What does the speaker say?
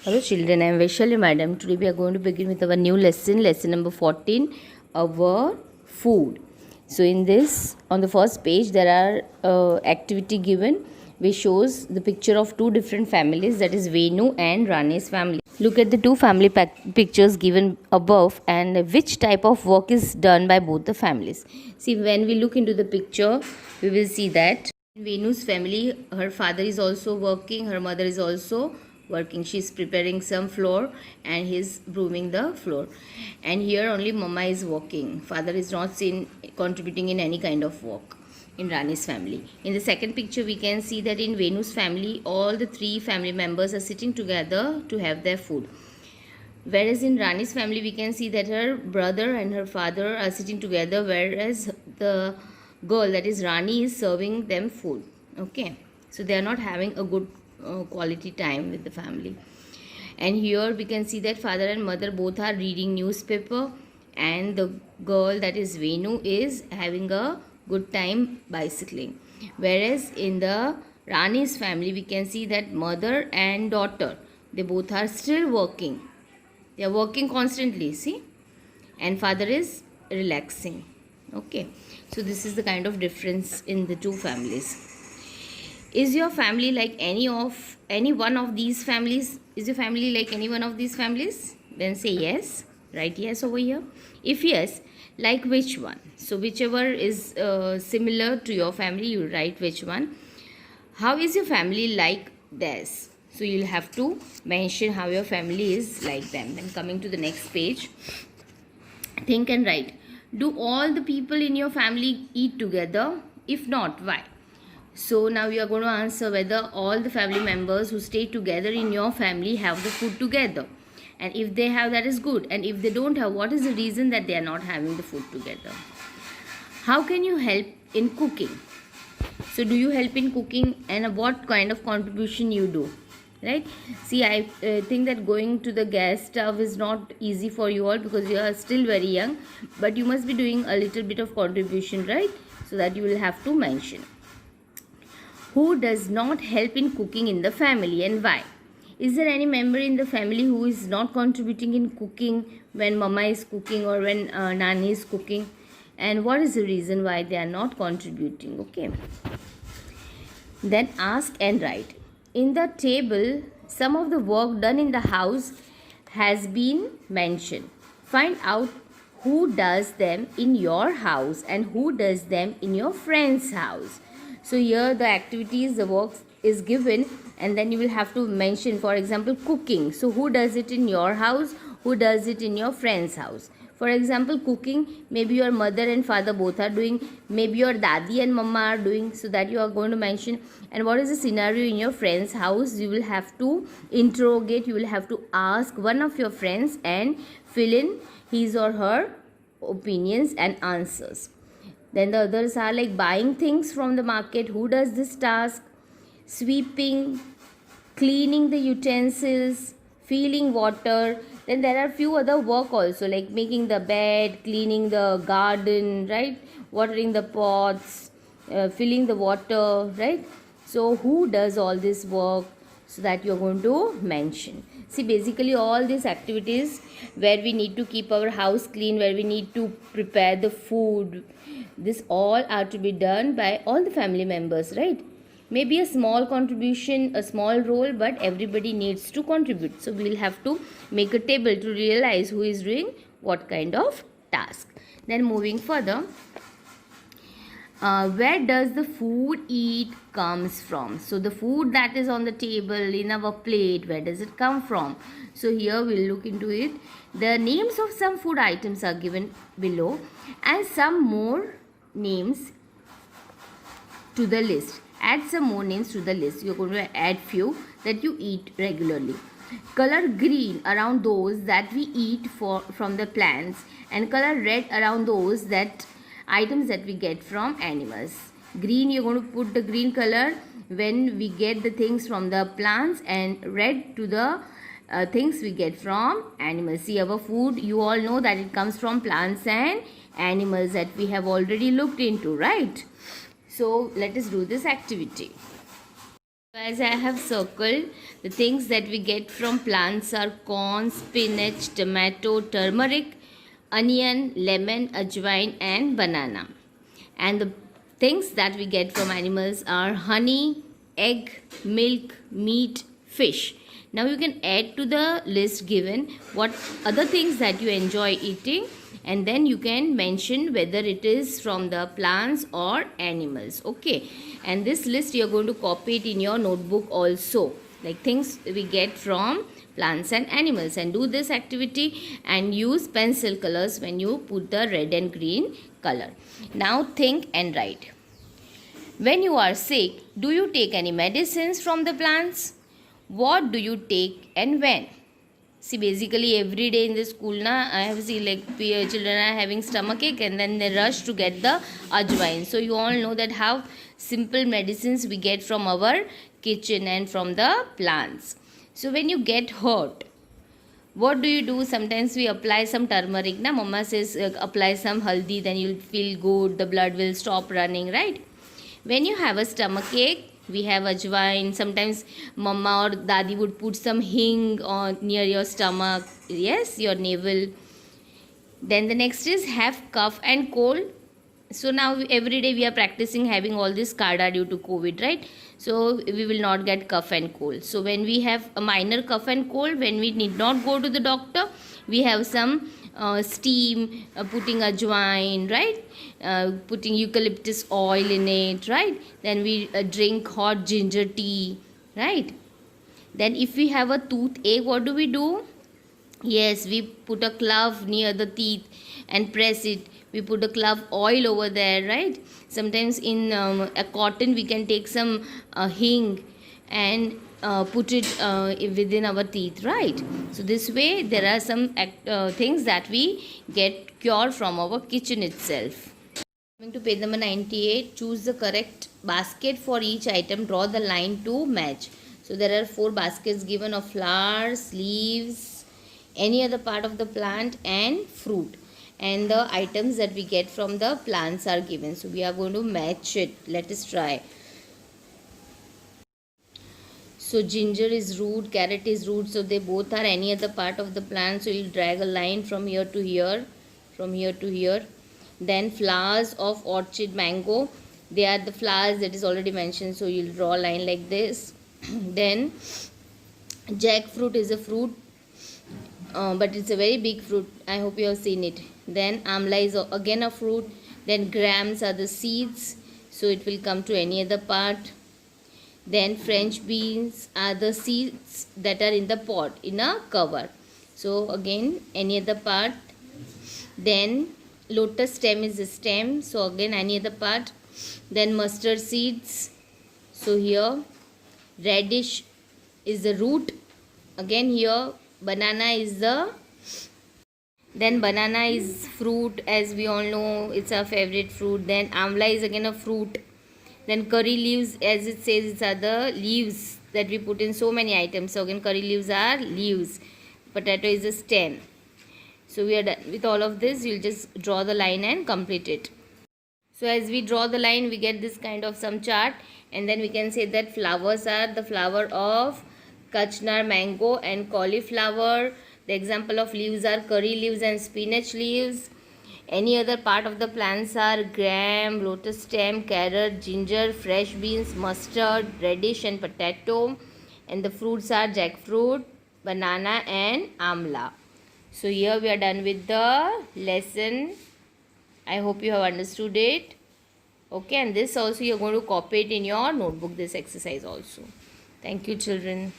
Hello children, I am Vaishali madam. Today we are going to begin with our new lesson, lesson number 14, our food. So in this, on the first page, there are activity given which shows the picture of two different families, that is Venu and Rani's family. Look at the two family pictures given above and which type of work is done by both the families. See, when we look into the picture, we will see that Venu's family, her father is also working, her mother is also working. She's preparing some flour and he's brooming the floor. And here only mama is working. Father is not seen contributing in any kind of work in Rani's family. In the second picture, we can see that in Venu's family, all the three family members are sitting together to have their food. Whereas in Rani's family, we can see that her brother and her father are sitting together, whereas the girl, that is Rani, is serving them food. Okay, so they are not having a good quality time with the family. And here we can see that father and mother both are reading newspaper, and the girl, that is Venu, is having a good time bicycling. Whereas in the Rani's family, we can see that mother and daughter, they both are still working. They are working constantly, see, and father is relaxing. Okay, so this is the kind of difference in the two families. Is your family like any one of these families? Is your family like any one of these families? Then say yes. Write yes over here. If yes, like which one? So whichever is similar to your family, you write which one. How is your family like this? So you'll have to mention how your family is like them. Then coming to the next page, think and write. Do all the people in your family eat together? If not, why? So now you are going to answer whether all the family members who stay together in your family have the food together. And if they have, that is good. And if they don't have, what is the reason that they are not having the food together? How can you help in cooking? So do you help in cooking, and what kind of contribution you do? Right? See, I think that going to the gas stove is not easy for you all because you are still very young. But you must be doing a little bit of contribution, right? So that you will have to mention. Who does not help in cooking in the family and why? Is there any member in the family who is not contributing in cooking when mama is cooking or when nani is cooking? And what is the reason why they are not contributing? Okay. Then ask and write. In the table, some of the work done in the house has been mentioned. Find out who does them in your house and who does them in your friend's house. So here the activities, the work is given, and then you will have to mention, for example, cooking. So who does it in your house? Who does it in your friend's house? For example, cooking, maybe your mother and father both are doing, maybe your daddy and mama are doing, so that you are going to mention. And what is the scenario in your friend's house? You will have to interrogate, you will have to ask one of your friends and fill in his or her opinions and answers. Then the others are like buying things from the market. Who does this task? Sweeping, cleaning the utensils, filling water. Then there are few other work also, like making the bed, cleaning the garden, right? Watering the pots, filling the water, right? So who does all this work? So that you are going to mention. See, basically all these activities where we need to keep our house clean, where we need to prepare the food, this all are to be done by all the family members, right? Maybe a small contribution, a small role, but everybody needs to contribute. So we'll have to make a table to realize who is doing what kind of task. Then moving further, where does the food eat comes from? So the food that is on the table in our plate, where does it come from? So here we'll look into it. The names of some food items are given below and some more names to the list. Add some more names to the list. You're going to add few that you eat regularly. Color green around those that we eat from the plants, and color red around those that items that we get from animals. Green, you're going to put the green color when we get the things from the plants, and red to the things we get from animals. See, our food, you all know that it comes from plants and animals that we have already looked into, right? So let us do this activity. As I have circled, the things that we get from plants are corn, spinach, tomato, turmeric, onion, lemon, ajwain, and banana. And the things that we get from animals are honey, egg, milk, meat, fish. Now you can add to the list given what other things that you enjoy eating, and then you can mention whether it is from the plants or animals. Okay, and this list you are going to copy it in your notebook also, like things we get from plants and animals, and do this activity and use pencil colors when you put the red and green color. Now think and write. When you are sick, do you take any medicines from the plants? What do you take and when? See, basically every day in the school na, I have seen like children are having stomachache and then they rush to get the ajwain. So you all know that how simple medicines we get from our kitchen and from the plants. So when you get hurt, what do you do? Sometimes we apply some turmeric. Na, mama says apply some haldi, then you'll feel good, the blood will stop running, right? When you have a stomachache, we have ajwain. Sometimes mama or dadi would put some hing on near your stomach, yes, your navel. Then the next is have cough and cold. So now every day we are practicing having all this kada due to COVID, right? So we will not get cough and cold. So when we have a minor cough and cold, when we need not go to the doctor, we have some steam, putting ajwain, right? Putting eucalyptus oil in it, right? Then we drink hot ginger tea, right? Then if we have a toothache, what do? Yes, we put a clove near the teeth and press it. We put a clove oil over there, right? Sometimes in a cotton we can take some hing and put it within our teeth, right? So this way there are some things that we get cure from our kitchen itself. Coming to page number 98, choose the correct basket for each item, draw the line to match. So there are 4 baskets given of flowers, leaves, any other part of the plant and fruit, and the items that we get from the plants are given. So we are going to match it. Let us try. So ginger is root, carrot is root, so they both are any other part of the plant. So you'll drag a line from here to here, from here to here. Then flowers of orchid mango, they are the flowers that is already mentioned, so you'll draw a line like this. Then jackfruit is a fruit, but it's a very big fruit. I hope you have seen it. Then amla is again a fruit. Then grams are the seeds, so it will come to any other part. Then French beans are the seeds that are in the pot in a cover, so again any other part. Then lotus stem is a stem, so again any other part. Then mustard seeds, so here radish is the root, again here banana is the, then banana is fruit, as we all know it's our favorite fruit. Then amla is again a fruit. Then curry leaves, as it says, it's are the leaves that we put in so many items, so again curry leaves are leaves. Potato is a stem. So we are done with all of this. You'll just draw the line and complete it. So as we draw the line, we get this kind of some chart, and then we can say that flowers are the flower of Kachnar mango and cauliflower. The example of leaves are curry leaves and spinach leaves. Any other part of the plants are gram, lotus stem, carrot, ginger, fresh beans, mustard, radish and potato. And the fruits are jackfruit, banana and amla. So here we are done with the lesson. I hope you have understood it. Okay, and this also you are going to copy it in your notebook, this exercise also. Thank you, children.